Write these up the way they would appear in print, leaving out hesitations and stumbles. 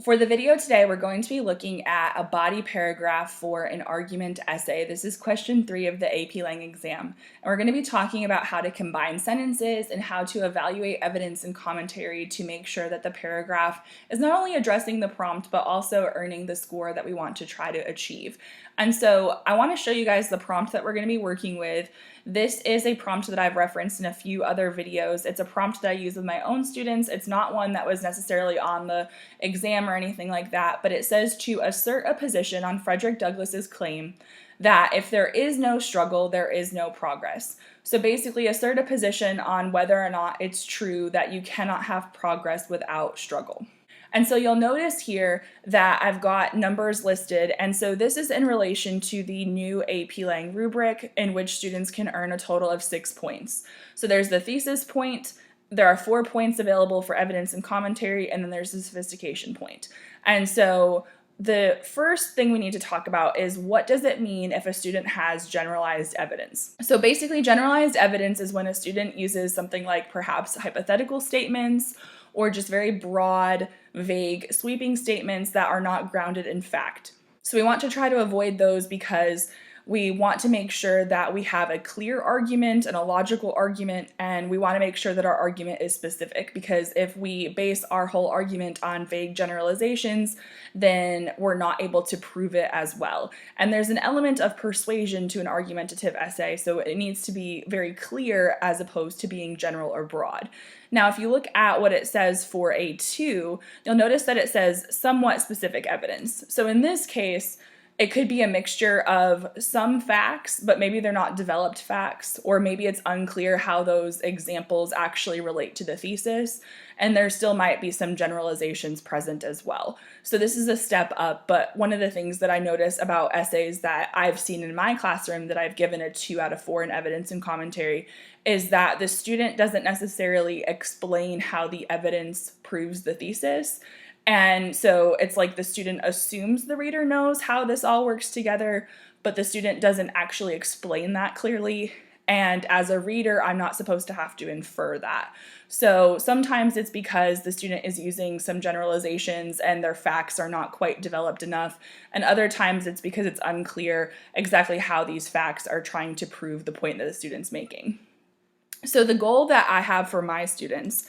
For the video today, we're going to be looking at a body paragraph for an argument essay. This is question 3 of the AP Lang exam. And we're going to be talking about how to combine sentences and how to evaluate evidence and commentary to make sure that the paragraph is not only addressing the prompt, but also earning the score that we want to try to achieve. And so I want to show you guys the prompt that we're going to be working with. This is a prompt that I've referenced in a few other videos. It's a prompt that I use with my own students. It's not one that was necessarily on the exam or anything like that, but it says to assert a position on Frederick Douglass's claim that if there is no struggle, there is no progress. So basically assert a position on whether or not it's true that you cannot have progress without struggle. And so you'll notice here that I've got numbers listed, and so this is in relation to the new AP Lang rubric in which students can earn a total of 6 points. So there's the thesis point, there are 4 points available for evidence and commentary, and then there's the sophistication point. And so the first thing we need to talk about is what does it mean if a student has generalized evidence? So basically generalized evidence is when a student uses something like perhaps hypothetical statements or just very broad, vague, sweeping statements that are not grounded in fact. So we want to try to avoid those because we want to make sure that we have a clear argument and a logical argument, and we want to make sure that our argument is specific, because if we base our whole argument on vague generalizations, then we're not able to prove it as well. And there's an element of persuasion to an argumentative essay, so it needs to be very clear as opposed to being general or broad. Now, if you look at what it says for A2, you'll notice that it says somewhat specific evidence. So in this case, it could be a mixture of some facts, but maybe they're not developed facts, or maybe it's unclear how those examples actually relate to the thesis, and there still might be some generalizations present as well. So this is a step up, but one of the things that I notice about essays that I've seen in my classroom that I've given a 2 out of 4 in evidence and commentary is that the student doesn't necessarily explain how the evidence proves the thesis. And so it's like the student assumes the reader knows how this all works together, but the student doesn't actually explain that clearly. And as a reader, I'm not supposed to have to infer that. So sometimes it's because the student is using some generalizations and their facts are not quite developed enough. And other times it's because it's unclear exactly how these facts are trying to prove the point that the student's making. So the goal that I have for my students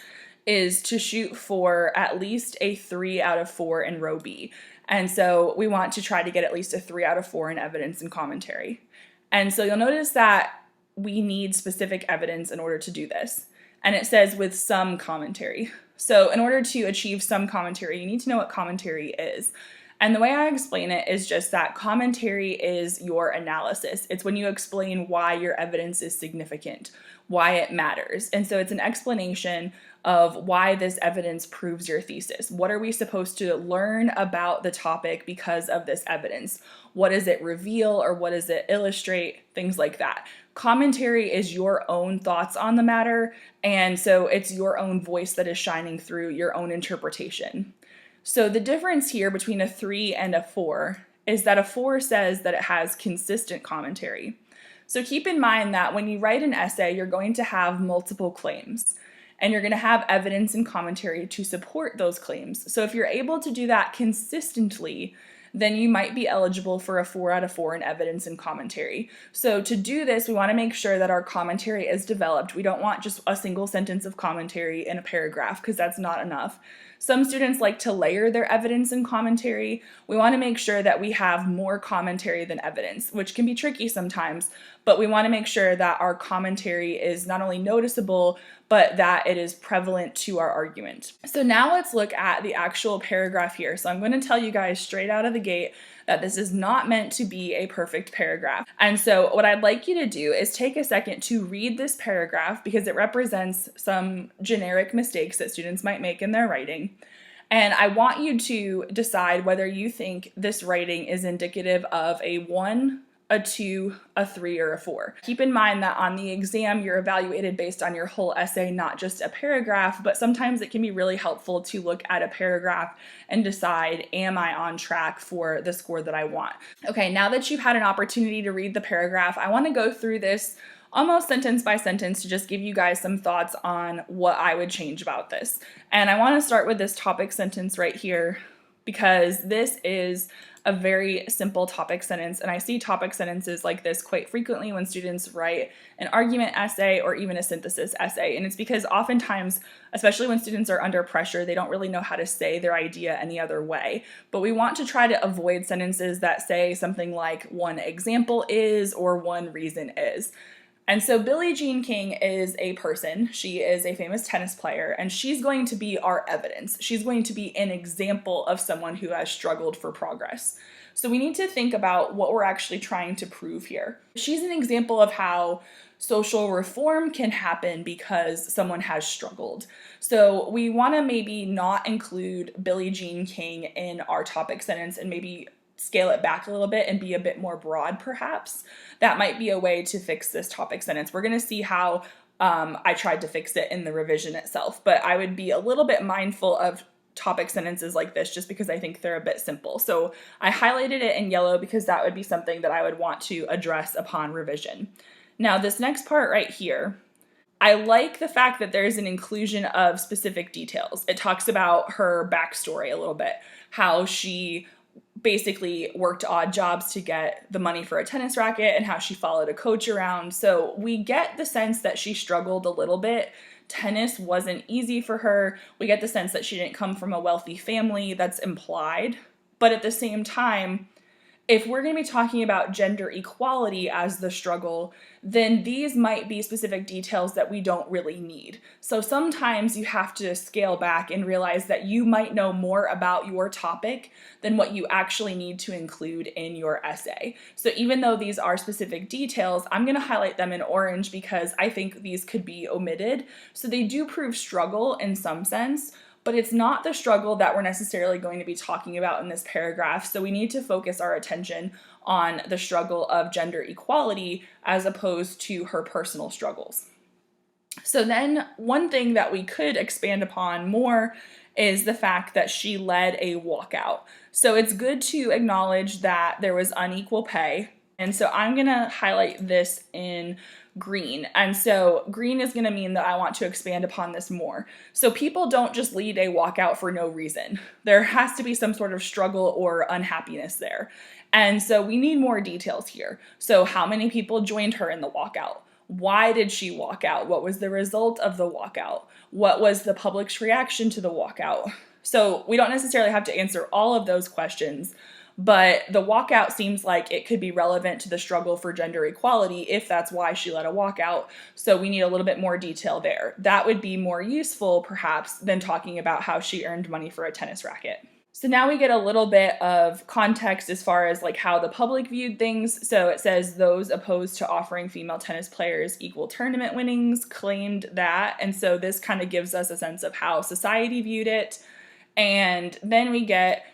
is to shoot for at least a 3 out of 4 in row B. And so we want to try to get at least a 3 out of 4 in evidence and commentary. And so you'll notice that we need specific evidence in order to do this. And it says with some commentary. So in order to achieve some commentary, you need to know what commentary is. And the way I explain it is just that commentary is your analysis. It's when you explain why your evidence is significant, why it matters. And so it's an explanation of why this evidence proves your thesis. What are we supposed to learn about the topic because of this evidence? What does it reveal, or what does it illustrate? Things like that. Commentary is your own thoughts on the matter, and so it's your own voice that is shining through your own interpretation. So the difference here between a 3 and a 4 is that a 4 says that it has consistent commentary. So keep in mind that when you write an essay, you're going to have multiple claims, and you're going to have evidence and commentary to support those claims. So if you're able to do that consistently, then you might be eligible for a 4 out of 4 in evidence and commentary. So to do this, we want to make sure that our commentary is developed. We don't want just a single sentence of commentary in a paragraph, because that's not enough. Some students like to layer their evidence and commentary. We want to make sure that we have more commentary than evidence, which can be tricky sometimes, but we want to make sure that our commentary is not only noticeable, but that it is prevalent to our argument. So now let's look at the actual paragraph here. So I'm going to tell you guys straight out of the gate that this is not meant to be a perfect paragraph. And so what I'd like you to do is take a second to read this paragraph, because it represents some generic mistakes that students might make in their writing. And I want you to decide whether you think this writing is indicative of a 1, a 2, a 3, or a 4. Keep in mind that on the exam, you're evaluated based on your whole essay, not just a paragraph, but sometimes it can be really helpful to look at a paragraph and decide, am I on track for the score that I want? Okay, now that you've had an opportunity to read the paragraph, I want to go through this almost sentence by sentence to just give you guys some thoughts on what I would change about this. And I want to start with this topic sentence right here. because this is a very simple topic sentence, and I see topic sentences like this quite frequently when students write an argument essay or even a synthesis essay. And it's because oftentimes, especially when students are under pressure, they don't really know how to say their idea any other way. But we want to try to avoid sentences that say something like one example is or one reason is. And so Billie Jean King is a person. She is a famous tennis player, and she's going to be our evidence. She's going to be an example of someone who has struggled for progress. So we need to think about what we're actually trying to prove here. She's an example of how social reform can happen because someone has struggled. So we want to maybe not include Billie Jean King in our topic sentence and maybe scale it back a little bit and be a bit more broad, perhaps. That might be a way to fix this topic sentence. We're going to see how I tried to fix it in the revision itself, but I would be a little bit mindful of topic sentences like this just because I think they're a bit simple. So I highlighted it in yellow because that would be something that I would want to address upon revision. Now, this next part right here, I like the fact that there's an inclusion of specific details. It talks about her backstory a little bit, how she basically worked odd jobs to get the money for a tennis racket and how she followed a coach around. So we get the sense that she struggled a little bit. Tennis wasn't easy for her. We get the sense that she didn't come from a wealthy family. That's implied. But at the same time, if we're going to be talking about gender equality as the struggle, then these might be specific details that we don't really need. So sometimes you have to scale back and realize that you might know more about your topic than what you actually need to include in your essay. So even though these are specific details, I'm going to highlight them in orange because I think these could be omitted. So they do prove struggle in some sense, but it's not the struggle that we're necessarily going to be talking about in this paragraph. So we need to focus our attention on the struggle of gender equality as opposed to her personal struggles. So then one thing that we could expand upon more is the fact that she led a walkout. So it's good to acknowledge that there was unequal pay. And so I'm going to highlight this in green. And so green is going to mean that I want to expand upon this more. So people don't just lead a walkout for no reason. There has to be some sort of struggle or unhappiness there. And so we need more details here. So how many people joined her in the walkout? Why did she walk out? What was the result of the walkout? What was the public's reaction to the walkout? So we don't necessarily have to answer all of those questions, but the walkout seems like it could be relevant to the struggle for gender equality if that's why she led a walkout. So we need a little bit more detail there. That would be more useful, perhaps, than talking about how she earned money for a tennis racket. So now we get a little bit of context as far as like how the public viewed things. So it says those opposed to offering female tennis players equal tournament winnings claimed that. And so this kind of gives us a sense of how society viewed it. And then we get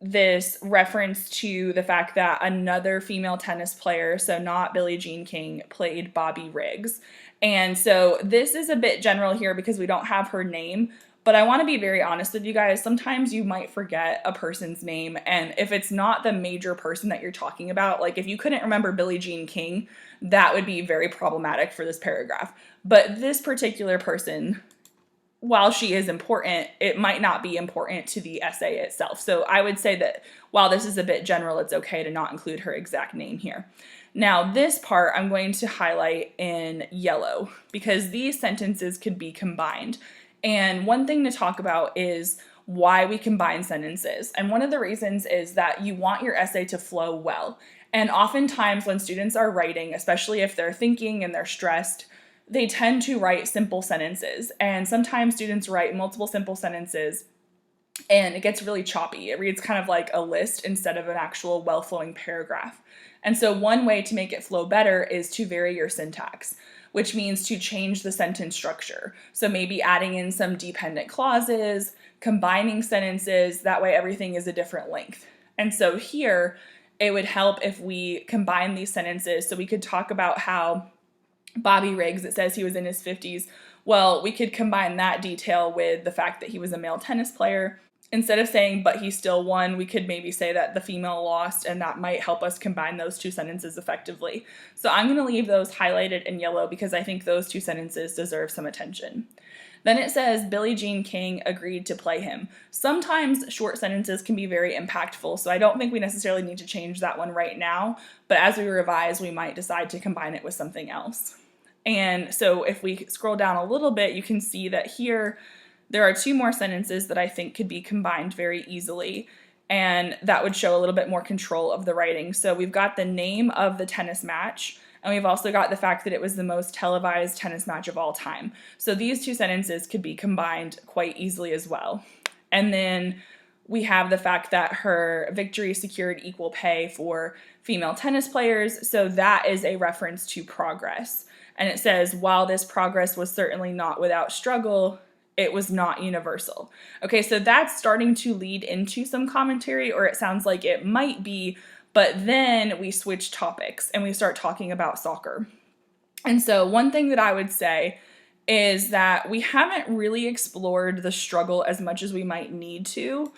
this reference to the fact that another female tennis player, so not Billie Jean King, played Bobby Riggs. And so this is a bit general here because we don't have her name, but I want to be very honest with you guys. Sometimes you might forget a person's name, and if it's not the major person that you're talking about, like if you couldn't remember Billie Jean King, that would be very problematic for this paragraph. But this particular person, while she is important, it might not be important to the essay itself. So I would say that while this is a bit general, it's okay to not include her exact name here. Now, this part I'm going to highlight in yellow because these sentences could be combined. And one thing to talk about is why we combine sentences. And one of the reasons is that you want your essay to flow well. And oftentimes when students are writing, especially if they're thinking and they're stressed, they tend to write simple sentences. And sometimes students write multiple simple sentences and it gets really choppy. It reads kind of like a list instead of an actual well-flowing paragraph. And so one way to make it flow better is to vary your syntax, which means to change the sentence structure. So maybe adding in some dependent clauses, combining sentences, that way everything is a different length. And so here, it would help if we combine these sentences so we could talk about how Bobby Riggs, it says he was in his 50s. Well, we could combine that detail with the fact that he was a male tennis player. Instead of saying, but he still won, we could maybe say that the female lost, and that might help us combine those two sentences effectively. So I'm going to leave those highlighted in yellow because I think those two sentences deserve some attention. Then it says Billie Jean King agreed to play him. Sometimes short sentences can be very impactful, so I don't think we necessarily need to change that one right now, but as we revise, we might decide to combine it with something else. And so if we scroll down a little bit, you can see that here there are two more sentences that I think could be combined very easily, and that would show a little bit more control of the writing. So we've got the name of the tennis match, and we've also got the fact that it was the most televised tennis match of all time. So these two sentences could be combined quite easily as well. And then we have the fact that her victory secured equal pay for female tennis players. So that is a reference to progress. And it says, while this progress was certainly not without struggle, it was not universal. Okay, so that's starting to lead into some commentary, or it sounds like it might be, but then we switch topics and we start talking about soccer. And so one thing that I would say is that we haven't really explored the struggle as much as we might need to.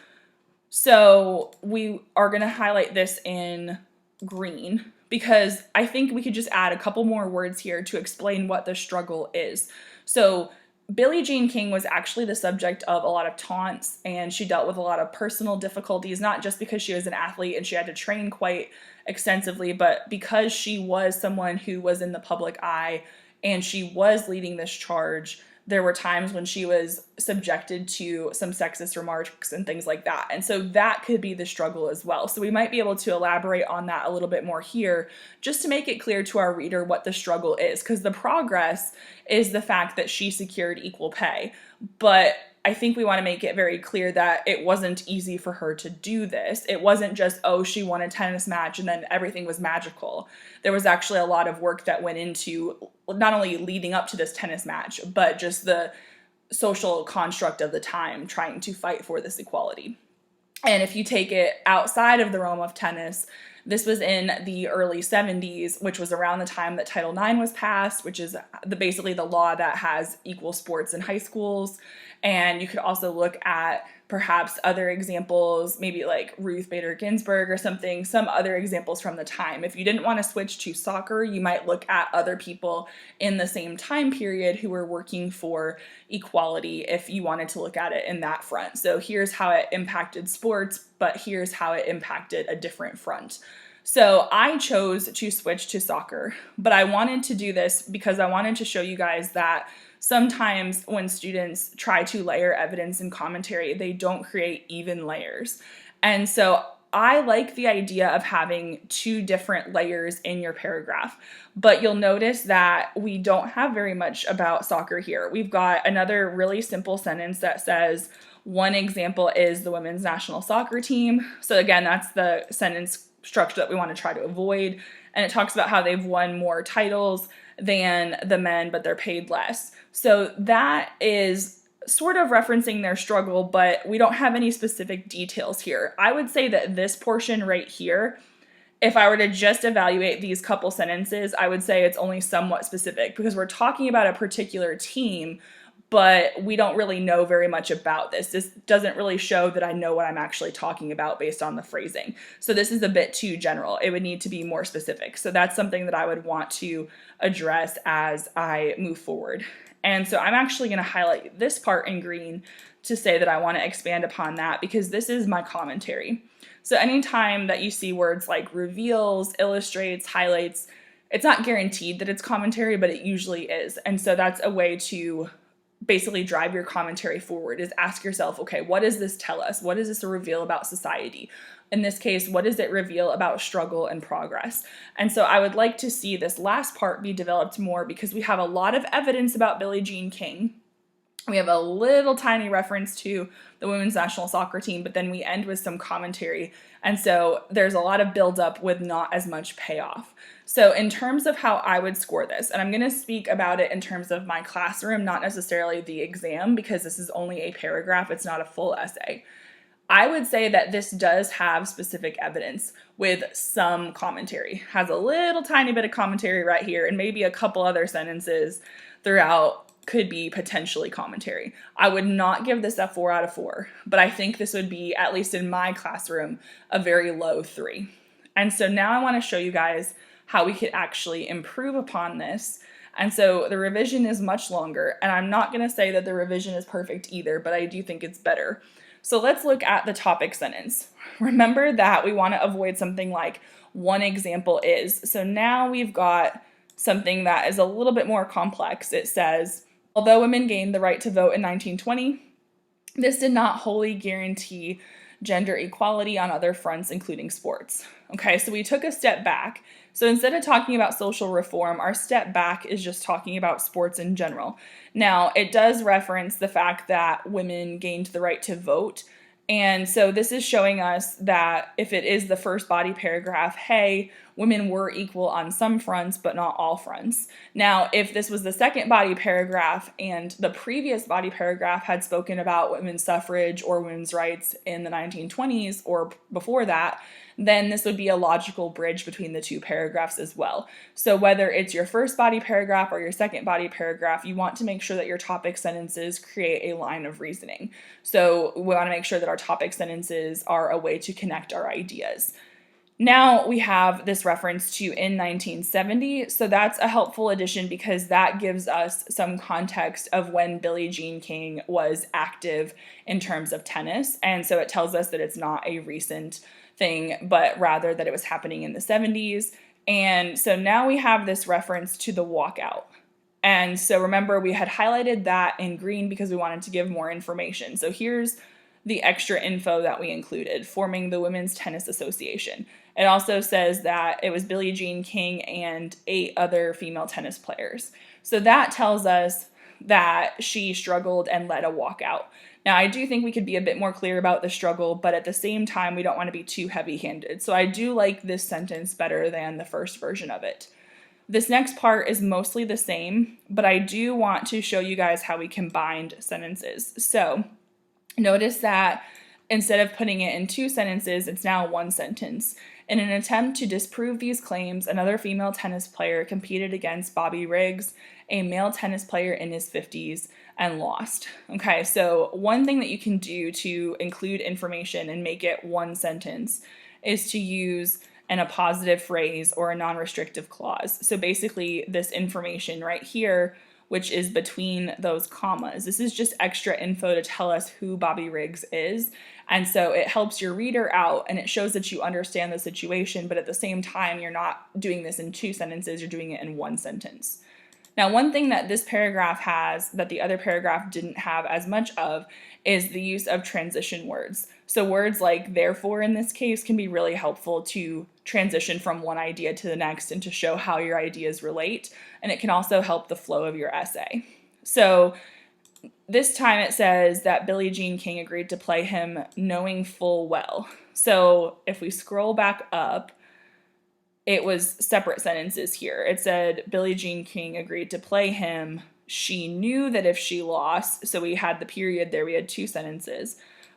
So we are going to highlight this in green because I think we could just add a couple more words here to explain what the struggle is. So Billie Jean King was actually the subject of a lot of taunts, and she dealt with a lot of personal difficulties, not just because she was an athlete and she had to train quite extensively, but because she was someone who was in the public eye and she was leading this charge. There were times when she was subjected to some sexist remarks and things like that. And so that could be the struggle as well. So we might be able to elaborate on that a little bit more here, just to make it clear to our reader what the struggle is, because the progress is the fact that she secured equal pay. But I think we want to make it very clear that it wasn't easy for her to do this. It wasn't just, oh, she won a tennis match and then everything was magical. There was actually a lot of work that went into not only leading up to this tennis match, but just the social construct of the time trying to fight for this equality. And if you take it outside of the realm of tennis, this was in the early 70s, which was around the time that Title IX was passed, which is basically the law that has equal sports in high schools. And you could also look at perhaps other examples, maybe like Ruth Bader Ginsburg or something, some other examples from the time. If you didn't want to switch to soccer, you might look at other people in the same time period who were working for equality if you wanted to look at it in that front. So here's how it impacted sports, but here's how it impacted a different front. So I chose to switch to soccer, but I wanted to do this because I wanted to show you guys that sometimes when students try to layer evidence and commentary, they don't create even layers. And so I like the idea of having two different layers in your paragraph, but you'll notice that we don't have very much about soccer here. We've got another really simple sentence that says, one example is the women's national soccer team. So again, that's the sentence structure that we want to try to avoid. And it talks about how they've won more titles than the men, but they're paid less. So that is sort of referencing their struggle, but we don't have any specific details here. I would say that this portion right here, if I were to just evaluate these couple sentences, I would say it's only somewhat specific because we're talking about a particular team, but we don't really know very much about this. This doesn't really show that I know what I'm actually talking about based on the phrasing. So this is a bit too general. It would need to be more specific. So that's something that I would want to address as I move forward. And so I'm actually going to highlight this part in green to say that I want to expand upon that because this is my commentary. So anytime that you see words like reveals, illustrates, highlights, it's not guaranteed that it's commentary, but it usually is. And so that's a way to basically drive your commentary forward, is ask yourself, okay, what does this tell us? What does this reveal about society? In this case, what does it reveal about struggle and progress? And so I would like to see this last part be developed more because we have a lot of evidence about Billie Jean King. We have a little tiny reference to the women's national soccer team, but then we end with some commentary. And so there's a lot of buildup with not as much payoff. So in terms of how I would score this, and I'm going to speak about it in terms of my classroom, not necessarily the exam, because this is only a paragraph, it's not a full essay. I would say that this does have specific evidence with some commentary. Has a little tiny bit of commentary right here, and maybe a couple other sentences throughout could be potentially commentary. I would not give this a 4 out of 4, but I think this would be, at least in my classroom, a very low 3. And so now I want to show you guys how we could actually improve upon this. And so the revision is much longer, and I'm not going to say that the revision is perfect either, but I do think it's better. So let's look at the topic sentence. Remember that we want to avoid something like one example is. So now we've got something that is a little bit more complex. It says, although women gained the right to vote in 1920, this did not wholly guarantee gender equality on other fronts, including sports. Okay, so we took a step back. So instead of talking about social reform, our step back is just talking about sports in general. Now, it does reference the fact that women gained the right to vote. And so this is showing us that if it is the first body paragraph, hey, women were equal on some fronts, but not all fronts. Now, if this was the second body paragraph and the previous body paragraph had spoken about women's suffrage or women's rights in the 1920s or before that, then this would be a logical bridge between the two paragraphs as well. So whether it's your first body paragraph or your second body paragraph, you want to make sure that your topic sentences create a line of reasoning. So we want to make sure that our topic sentences are a way to connect our ideas. Now we have this reference to in 1970, so that's a helpful addition because that gives us some context of when Billie Jean King was active in terms of tennis, and so it tells us that it's not a recent thing, but rather that it was happening in the 70s. And so now we have this reference to the walkout. And so remember, we had highlighted that in green because we wanted to give more information. So here's the extra info that we included, forming the Women's Tennis Association. It also says that it was Billie Jean King and 8 other female tennis players. So that tells us that she struggled and led a walkout. Now, I do think we could be a bit more clear about the struggle, but at the same time, we don't want to be too heavy-handed. So I do like this sentence better than the first version of it. This next part is mostly the same, but I do want to show you guys how we combined sentences. So notice that instead of putting it in 2 sentences, it's now 1 sentence. In an attempt to disprove these claims, another female tennis player competed against Bobby Riggs, a male tennis player in his 50s, and lost. Okay, so one thing that you can do to include information and make it 1 sentence is to use a positive phrase or a non-restrictive clause. So basically this information right here, which is between those commas, this is just extra info to tell us who Bobby Riggs is. And so it helps your reader out and it shows that you understand the situation, but at the same time, you're not doing this in 2 sentences, you're doing it in 1 sentence. Now, one thing that this paragraph has that the other paragraph didn't have as much of is the use of transition words. So words like therefore in this case can be really helpful to transition from one idea to the next and to show how your ideas relate. And it can also help the flow of your essay. So this time it says that Billie Jean King agreed to play him knowing full well. So if we scroll back up, it was separate sentences here. It said Billie Jean King agreed to play him. She knew that if she lost, so we had the period there, we had 2 sentences.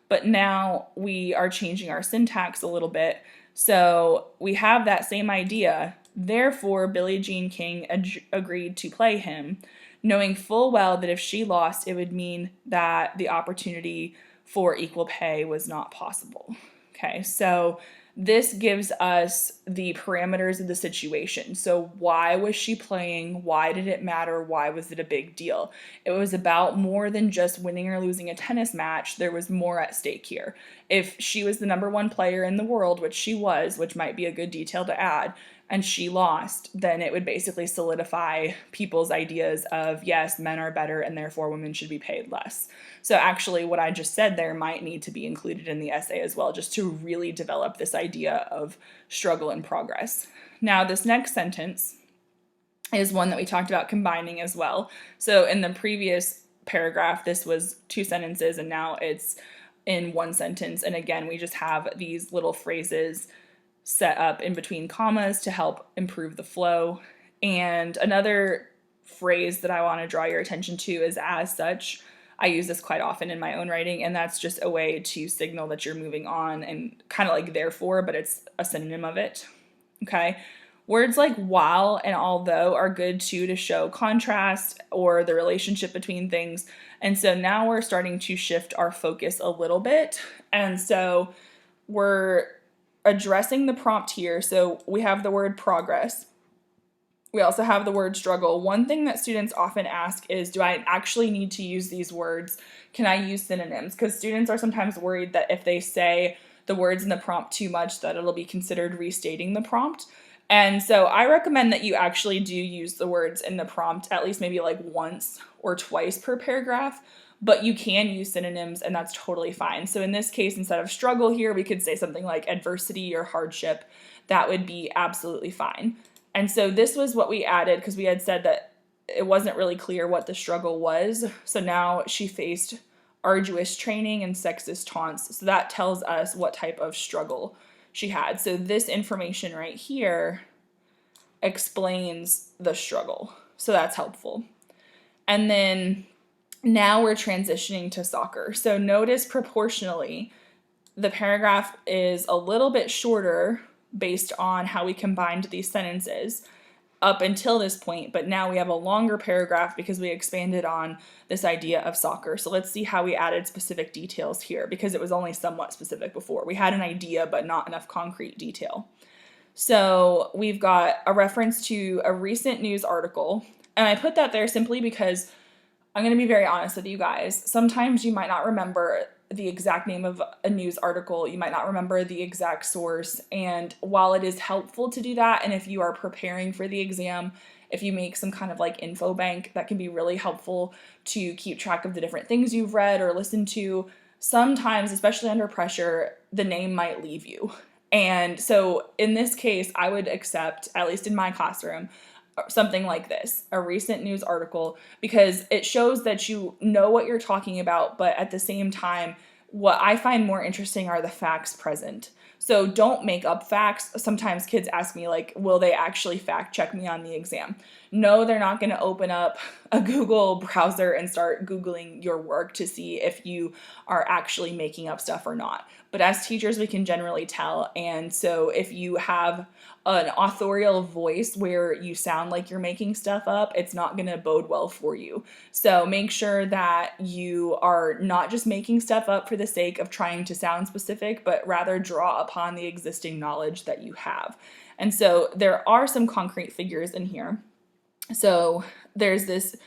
But now we are changing our syntax a little bit. So we have that same idea. Therefore, Billie Jean King agreed to play him, knowing full well that if she lost, it would mean that the opportunity for equal pay was not possible. Okay, so this gives us the parameters of the situation. So why was she playing? Why did it matter? Why was it a big deal? It was about more than just winning or losing a tennis match. There was more at stake here. If she was the #1 player in the world, which she was, which might be a good detail to add, and she lost, then it would basically solidify people's ideas of, yes, men are better and therefore women should be paid less. So actually what I just said there might need to be included in the essay as well, just to really develop this idea of struggle and progress. Now this next sentence is one that we talked about combining as well. So in the previous paragraph, this was 2 sentences and now it's in 1 sentence. And again, we just have these little phrases set up in between commas to help improve the flow. And another phrase that I want to draw your attention to is as such. I use this quite often in my own writing, and that's just a way to signal that you're moving on and kind of like therefore, but it's a synonym of it. Okay. Words like while and although are good too to show contrast or the relationship between things. And so now we're starting to shift our focus a little bit. And so we're addressing the prompt here. So we have the word progress. We also have the word struggle. One thing that students often ask is, do I actually need to use these words? Can I use synonyms? Because students are sometimes worried that if they say the words in the prompt too much, that it'll be considered restating the prompt. And so I recommend that you actually do use the words in the prompt at least maybe like once or twice per paragraph, but you can use synonyms and that's totally fine. So in this case, instead of struggle here, we could say something like adversity or hardship. That would be absolutely fine. And so this was what we added because we had said that it wasn't really clear what the struggle was. So now she faced arduous training and sexist taunts. So that tells us what type of struggle she had. So this information right here explains the struggle. So that's helpful. And then now we're transitioning to soccer. So notice proportionally, the paragraph is a little bit shorter based on how we combined these sentences up until this point, but now we have a longer paragraph because we expanded on this idea of soccer. So let's see how we added specific details here because it was only somewhat specific before. We had an idea, but not enough concrete detail. So we've got a reference to a recent news article, and I put that there simply because I'm going to be very honest with you guys. Sometimes you might not remember the exact name of a news article. You might not remember the exact source. And while it is helpful to do that, and if you are preparing for the exam, if you make some kind of like info bank, that can be really helpful to keep track of the different things you've read or listened to. Sometimes, especially under pressure, the name might leave you. And so in this case, I would accept, at least in my classroom, something like this, a recent news article, because it shows that you know what you're talking about, but at the same time, what I find more interesting are the facts present. So don't make up facts. Sometimes kids ask me like, will they actually fact check me on the exam? No, they're not going to open up a Google browser and start Googling your work to see if you are actually making up stuff or not. But as teachers, we can generally tell. And so if you have an authorial voice where you sound like you're making stuff up, it's not going to bode well for you. So make sure that you are not just making stuff up for the sake of trying to sound specific, but rather draw upon the existing knowledge that you have. And so there are some concrete figures in here. So there's this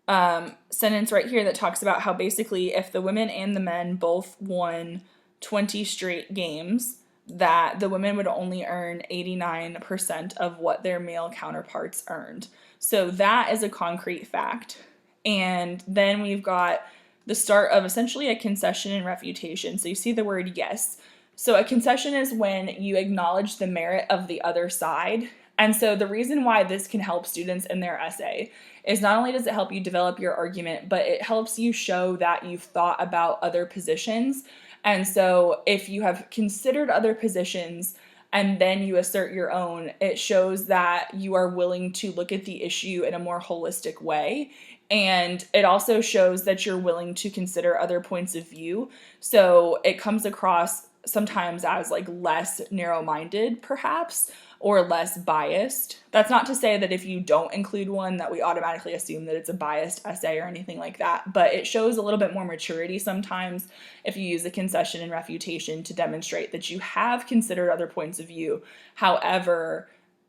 sentence right here that talks about how basically if the women and the men both won 20 straight games, that the women would only earn 89% of what their male counterparts earned. So that is a concrete fact. And then we've got the start of essentially a concession and refutation. So you see the word yes. So a concession is when you acknowledge the merit of the other side. And so the reason why this can help students in their essay is not only does it help you develop your argument, but it helps you show that you've thought about other positions. And so if you have considered other positions and then you assert your own, it shows that you are willing to look at the issue in a more holistic way. And it also shows that you're willing to consider other points of view. So it comes across sometimes as like less narrow-minded, perhaps, or less biased. That's not to say that if you don't include one that we automatically assume that it's a biased essay or anything like that, but it shows a little bit more maturity sometimes if you use a concession and refutation to demonstrate that you have considered other points of view. However,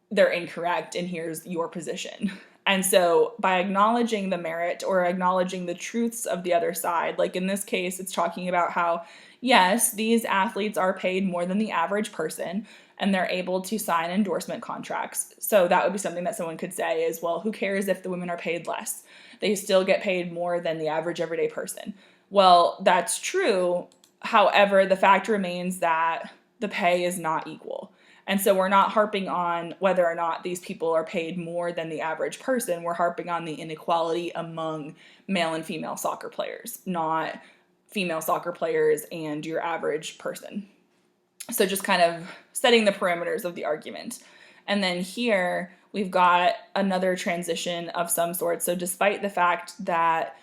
they're incorrect and here's your position. And so by acknowledging the merit or acknowledging the truths of the other side, like in this case, it's talking about how, yes, these athletes are paid more than the average person and they're able to sign endorsement contracts. So that would be something that someone could say is, well, who cares if the women are paid less? They still get paid more than the average everyday person. Well, that's true. However, the fact remains that the pay is not equal. And so we're not harping on whether or not these people are paid more than the average person. We're harping on the inequality among male and female soccer players, not female soccer players and your average person. So just kind of setting the parameters of the argument. And then here we've got another transition of some sort. So despite the fact that,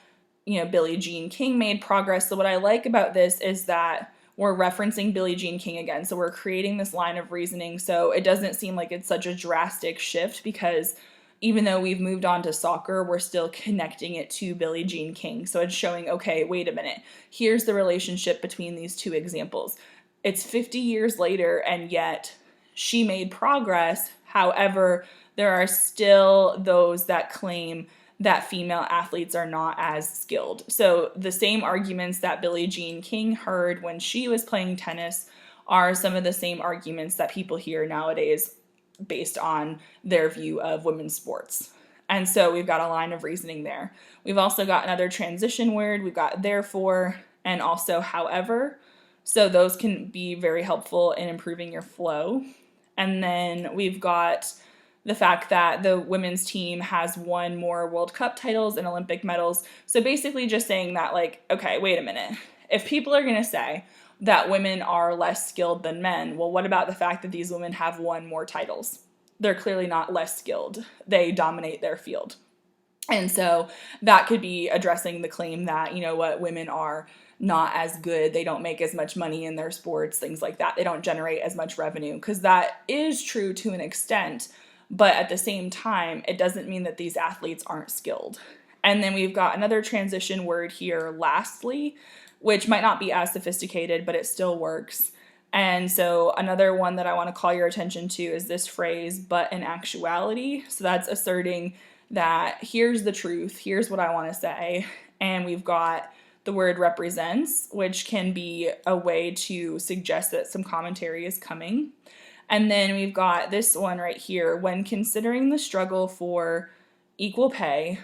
Billie Jean King made progress, so what I like about this is that we're referencing Billie Jean King again. So we're creating this line of reasoning. So it doesn't seem like it's such a drastic shift because even though we've moved on to soccer, we're still connecting it to Billie Jean King. So it's showing, okay, wait a minute. Here's the relationship between these two examples. It's 50 years later, and yet she made progress. However, there are still those that claim that female athletes are not as skilled. So the same arguments that Billie Jean King heard when she was playing tennis are some of the same arguments that people hear nowadays based on their view of women's sports. And so we've got a line of reasoning there. We've also got another transition word. We've got therefore and also however. So those can be very helpful in improving your flow. And then we've got the fact that the women's team has won more World Cup titles and Olympic medals. So basically just saying that, like, okay, wait a minute. If people are going to say that women are less skilled than men, well, what about the fact that these women have won more titles? They're clearly not less skilled. They dominate their field. And so that could be addressing the claim that, you know what, women are not as good. They don't make as much money in their sports, things like that. They don't generate as much revenue, because that is true to an extent. But at the same time, it doesn't mean that these athletes aren't skilled. And then we've got another transition word here, lastly, which might not be as sophisticated, but it still works. And so another one that I want to call your attention to is this phrase, but in actuality. So that's asserting that here's the truth, here's what I want to say. And we've got the word represents, which can be a way to suggest that some commentary is coming. And then we've got this one right here, when considering the struggle for equal pay.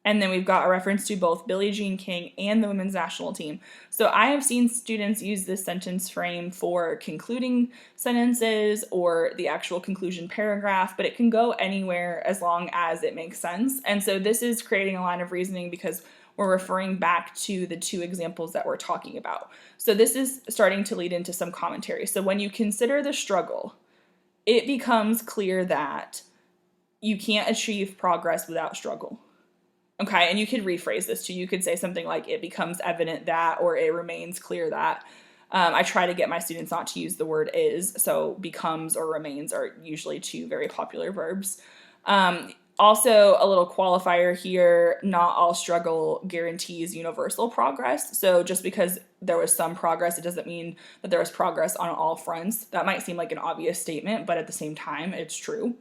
And then we've got a reference to both Billie Jean King and the women's national team. So I have seen students use this sentence frame for concluding sentences or the actual conclusion paragraph, but it can go anywhere as long as it makes sense. And so this is creating a line of reasoning because we're referring back to the two examples that we're talking about. So this is starting to lead into some commentary. So when you consider the struggle, it becomes clear that you can't achieve progress without struggle. Okay, and you could rephrase this too. You could say something like, it becomes evident that, or it remains clear that. I try to get my students not to use the word is, so becomes or remains are usually two very popular verbs. Also, a little qualifier here, not all struggle guarantees universal progress. So just because there was some progress, it doesn't mean that there was progress on all fronts. That might seem like an obvious statement, but at the same time, it's true.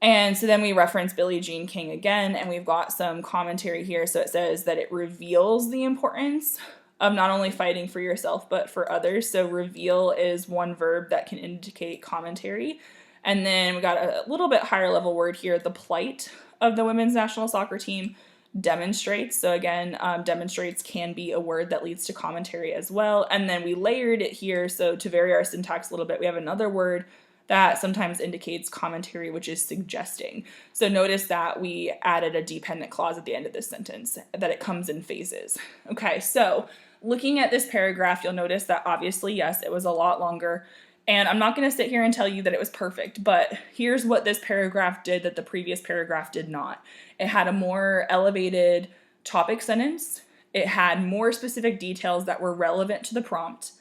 And so then we reference Billie Jean King again, and we've got some commentary here. So it says that it reveals the importance of not only fighting for yourself, but for others. So reveal is one verb that can indicate commentary. And then we got a little bit higher level word here, the plight of the women's national soccer team demonstrates. So again, demonstrates can be a word that leads to commentary as well. And then we layered it here. So to vary our syntax a little bit, we have another word that sometimes indicates commentary, which is suggesting. So notice that we added a dependent clause at the end of this sentence, that it comes in phases. Okay, so looking at this paragraph, you'll notice that obviously, yes, it was a lot longer. And I'm not going to sit here and tell you that it was perfect, but here's what this paragraph did that the previous paragraph did not. It had a more elevated topic sentence. It had more specific details that were relevant to the prompt.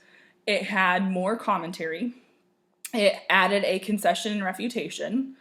It had more commentary. It added a concession and refutation,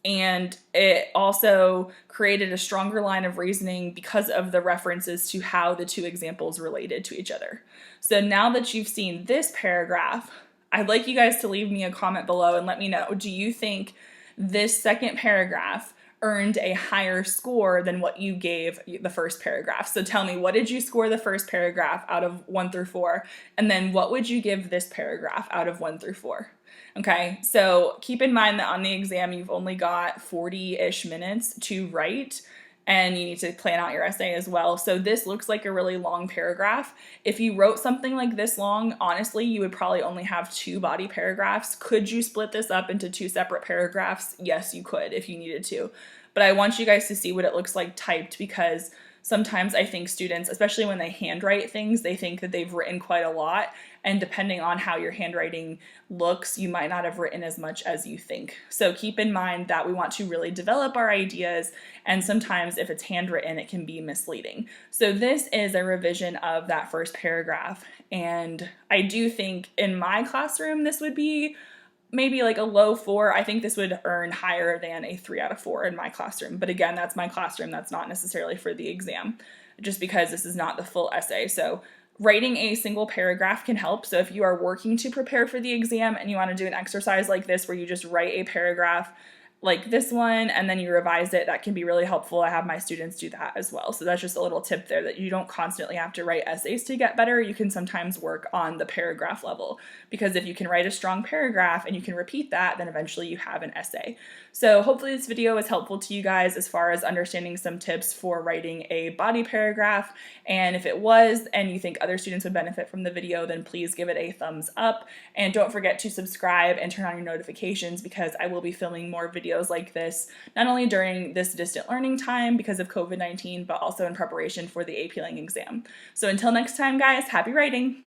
and it also created a stronger line of reasoning because of the references to how the two examples related to each other. So now that you've seen this paragraph, I'd like you guys to leave me a comment below and let me know, do you think this second paragraph earned a higher score than what you gave the first paragraph? So tell me, what did you score the first paragraph out of 1 through 4? And then what would you give this paragraph out of 1 through 4? Okay, so keep in mind that on the exam, you've only got 40-ish minutes to write, and you need to plan out your essay as well. So this looks like a really long paragraph. If you wrote something like this long, honestly, you would probably only have 2 body paragraphs. Could you split this up into 2 separate paragraphs? Yes, you could if you needed to. But I want you guys to see what it looks like typed, because sometimes I think students, especially when they handwrite things, they think that they've written quite a lot. And depending on how your handwriting looks, you might not have written as much as you think. So keep in mind that we want to really develop our ideas, and sometimes if it's handwritten, it can be misleading. So this is a revision of that first paragraph. And I do think in my classroom, this would be maybe like a low 4. I think this would earn higher than a 3 out of 4 in my classroom. But again, that's my classroom. That's not necessarily for the exam, just because this is not the full essay. So writing a single paragraph can help. So if you are working to prepare for the exam and you want to do an exercise like this where you just write a paragraph like this one and then you revise it, that can be really helpful. I have my students do that as well. So that's just a little tip there, that you don't constantly have to write essays to get better. You can sometimes work on the paragraph level, because if you can write a strong paragraph and you can repeat that, then eventually you have an essay. So hopefully this video was helpful to you guys as far as understanding some tips for writing a body paragraph. And if it was, and you think other students would benefit from the video, then please give it a thumbs up. And don't forget to subscribe and turn on your notifications, because I will be filming more videos like this, not only during this distant learning time because of COVID-19, but also in preparation for the AP Lang exam. So until next time, guys, happy writing!